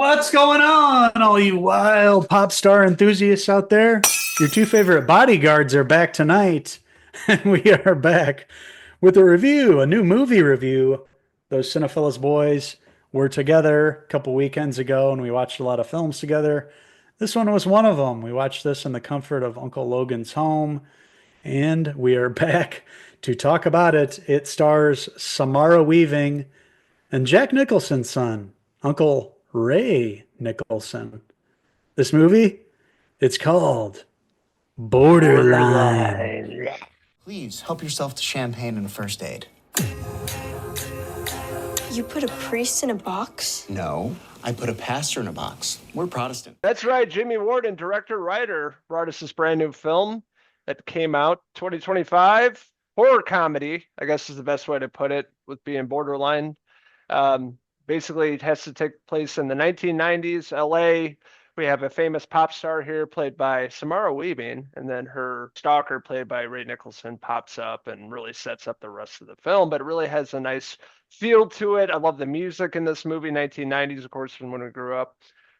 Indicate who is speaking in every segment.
Speaker 1: What's going on, all you wild pop star enthusiasts out there? Your two favorite bodyguards are back tonight, and we are back with a review, a new movie review. Those Cinephellas boys were together a couple weekends ago, and we watched a lot of films together. This one was one of them. We watched this in the comfort of Uncle Logan's home, and we are back to talk about it. It stars Samara Weaving and Jack Nicholson's son, Uncle Ray Nicholson. This movie, it's called Borderline.
Speaker 2: Borderline.
Speaker 3: Please help yourself to champagne and a first aid.
Speaker 4: You put a priest in a box?
Speaker 3: No, I put a pastor in a box. We're Protestant.
Speaker 2: That's right. Jimmy Warden, director, writer, brought us this brand new film that came out 2025. Horror comedy, I guess is the best way to put it, with being borderline. Basically, it has to take place in the 1990s, LA. We have a famous pop star here played by Samara Weaving, and then her stalker played by Ray Nicholson pops up and really sets up the rest of the film, but it really has a nice feel to it. I love the music in this movie, 1990s, of course, from when we grew up.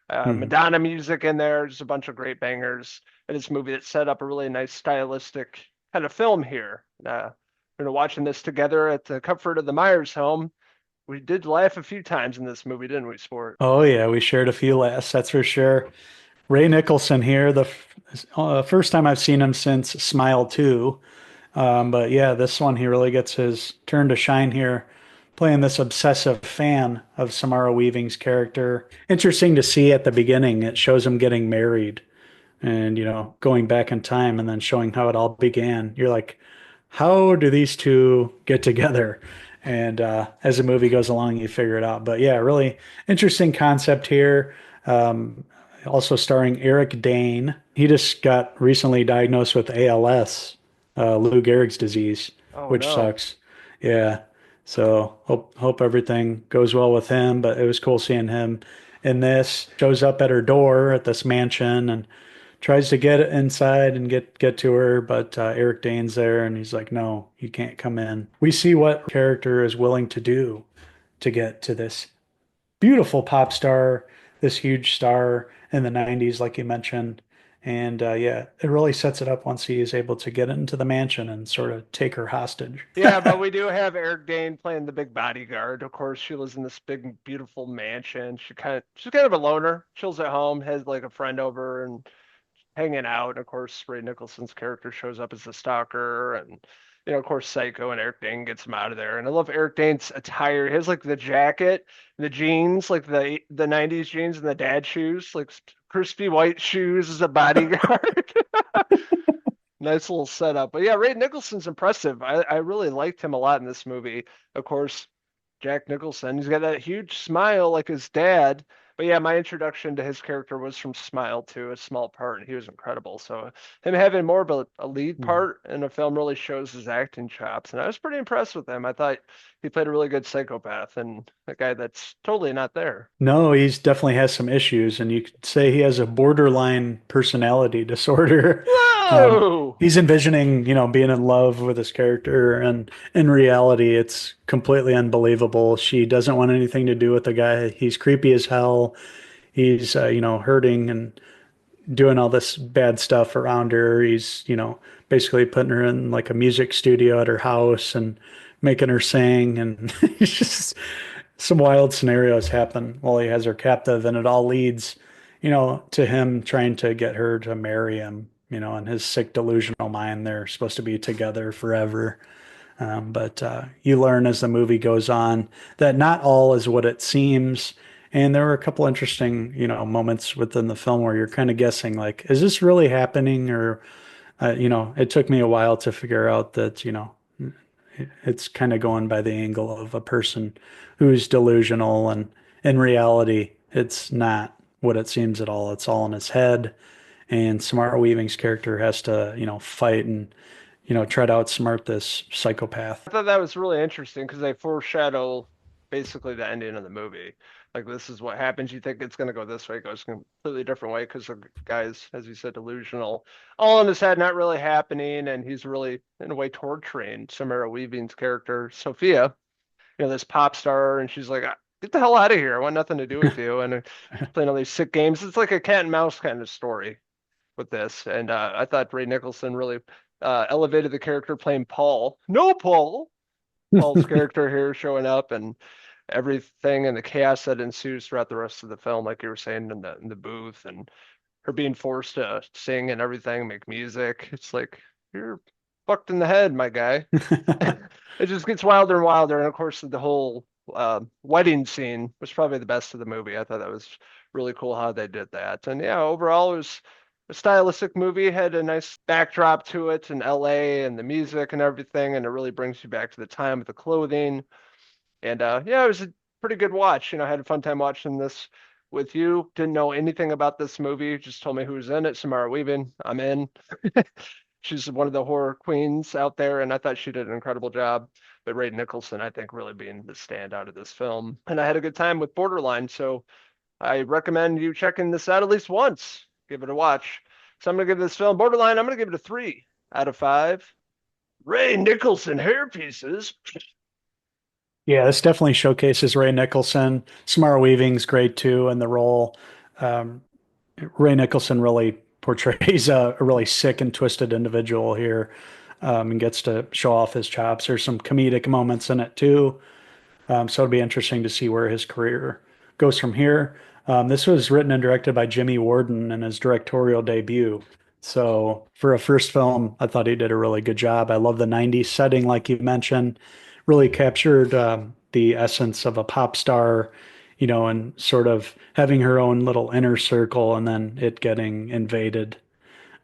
Speaker 2: Madonna music in there, just a bunch of great bangers in this movie that set up a really nice stylistic kind of film here. Watching this together at the comfort of the Myers home. We did laugh a few times in this movie, didn't we, Sport?
Speaker 1: Oh, yeah, we shared a few laughs, that's for sure. Ray Nicholson here, the first time I've seen him since Smile 2. But yeah, this one, he really gets his turn to shine here, playing this obsessive fan of Samara Weaving's character. Interesting to see at the beginning, it shows him getting married and, going back in time and then showing how it all began. You're like, how do these two get together? And as the movie goes along, you figure it out. But yeah, really interesting concept here. Also starring Eric Dane. He just got recently diagnosed with ALS, Lou Gehrig's disease,
Speaker 2: Oh
Speaker 1: which
Speaker 2: no.
Speaker 1: sucks. Yeah. So hope everything goes well with him. But it was cool seeing him in this. Shows up at her door at this mansion and tries to get inside and get to her, but Eric Dane's there and he's like, no, you can't come in. We see what character is willing to do to get to this beautiful pop star, this huge star in the 90s, like you mentioned. And yeah, it really sets it up once he is able to get into the mansion and sort of take her hostage.
Speaker 2: Yeah, but we do have Eric Dane playing the big bodyguard. Of course, she lives in this big, beautiful mansion. She's kind of a loner. Chills at home, has like a friend over and hanging out. And of course, Ray Nicholson's character shows up as the stalker, and of course, Psycho and Eric Dane gets him out of there. And I love Eric Dane's attire. He has like the jacket, the jeans, like the '90s jeans, and the dad shoes, like crispy white shoes as a bodyguard. Nice little setup. But yeah, Ray Nicholson's impressive. I really liked him a lot in this movie. Of course, Jack Nicholson, he's got that huge smile like his dad. But yeah, my introduction to his character was from Smile too, a small part, and he was incredible. So him having more of a lead part in a film really shows his acting chops, and I was pretty impressed with him. I thought he played a really good psychopath and a guy that's totally not there.
Speaker 1: No, he's definitely has some issues, and you could say he has a borderline personality disorder. Um,
Speaker 2: Whoa!
Speaker 1: he's envisioning, being in love with his character, and in reality, it's completely unbelievable. She doesn't want anything to do with the guy. He's creepy as hell. He's, hurting and doing all this bad stuff around her. He's, basically putting her in like a music studio at her house and making her sing, and it's just some wild scenarios happen while he has her captive, and it all leads, to him trying to get her to marry him. In his sick delusional mind, they're supposed to be together forever. But you learn as the movie goes on that not all is what it seems. And there were a couple interesting, moments within the film where you're kind of guessing, like, is this really happening? Or, it took me a while to figure out that, it's kind of going by the angle of a person who's delusional, and in reality it's not what it seems at all. It's all in his head, and Samara Weaving's character has to fight and try to outsmart this psychopath.
Speaker 2: I thought that was really interesting because they foreshadow basically the ending of the movie. Like, this is what happens. You think it's going to go this way, it goes a completely different way because the guy's, as you said, delusional, all in his head, not really happening, and he's really in a way torturing Samara Weaving's character, Sophia. This pop star, and she's like, get the hell out of here. I want nothing to do with you. And playing all these sick games. It's like a cat and mouse kind of story with this. And I thought Ray Nicholson really elevated the character playing Paul. No, Paul. Paul's character here showing up and everything and the chaos that ensues throughout the rest of the film, like you were saying in the booth, and her being forced to sing and everything, make music. It's like you're fucked in the head, my guy. It just gets wilder and wilder. And of course, the whole wedding scene was probably the best of the movie. I thought that was really cool how they did that. And yeah, overall, it was a stylistic movie. It had a nice backdrop to it in LA and the music and everything. And it really brings you back to the time with the clothing. And yeah, it was a pretty good watch. I had a fun time watching this with you. Didn't know anything about this movie. Just told me who was in it. Samara Weaving. I'm in. She's one of the horror queens out there, and I thought she did an incredible job. But Ray Nicholson, I think, really being the standout of this film. And I had a good time with Borderline, so I recommend you checking this out at least once. Give it a watch. So I'm going to give this film, Borderline, I'm going to give it a 3 out of 5. Ray Nicholson hairpieces.
Speaker 1: Yeah, this definitely showcases Ray Nicholson. Samara Weaving's great too in the role. Um, Ray Nicholson really portrays a really sick and twisted individual here, and gets to show off his chops. There's some comedic moments in it too. So it'll be interesting to see where his career goes from here. This was written and directed by Jimmy Warden in his directorial debut. So for a first film, I thought he did a really good job. I love the 90s setting, like you mentioned, really captured the essence of a pop star, and sort of having her own little inner circle and then it getting invaded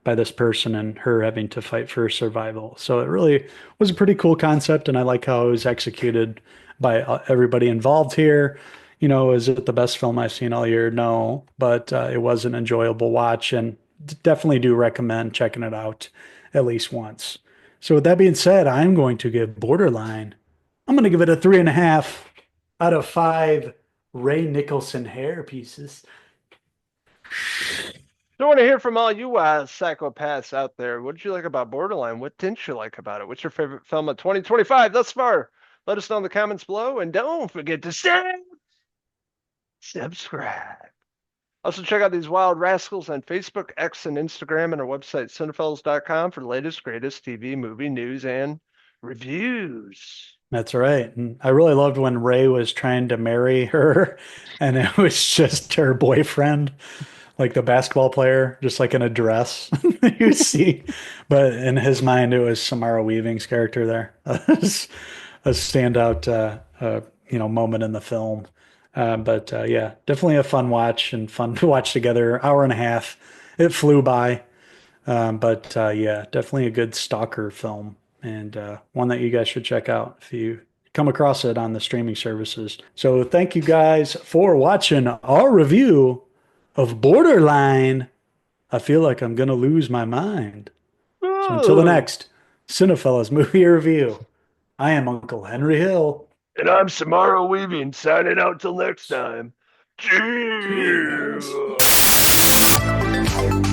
Speaker 1: by this person and her having to fight for survival. So it really was a pretty cool concept, and I like how it was executed by everybody involved here. Is it the best film I've seen all year? No, but it was an enjoyable watch, and definitely do recommend checking it out at least once. So with that being said, I'm going to give Borderline. I'm going to give it a 3.5 out of 5 Ray Nicholson hair pieces.
Speaker 2: I want to hear from all you psychopaths out there. What did you like about Borderline? What didn't you like about it? What's your favorite film of 2025 thus far? Let us know in the comments below, and don't forget to subscribe. Also, check out these wild rascals on Facebook, X, and Instagram, and our website, Cinephellas.com, for the latest, greatest TV, movie news, and reviews.
Speaker 1: That's right. And I really loved when Ray was trying to marry her and it was just her boyfriend, like the basketball player, just like in a dress. You see, but in his mind, it was Samara Weaving's character there. A standout, moment in the film. But yeah, definitely a fun watch and fun to watch together. Hour and a half. It flew by. But yeah, definitely a good stalker film, and one that you guys should check out if you come across it on the streaming services. So thank you guys for watching our review of Borderline. I feel like I'm going to lose my mind. So until the next Cinephellas movie review, I am Uncle Henry Hill.
Speaker 2: And I'm Samara Weaving, signing out till next time. Cheers.
Speaker 1: Cheers.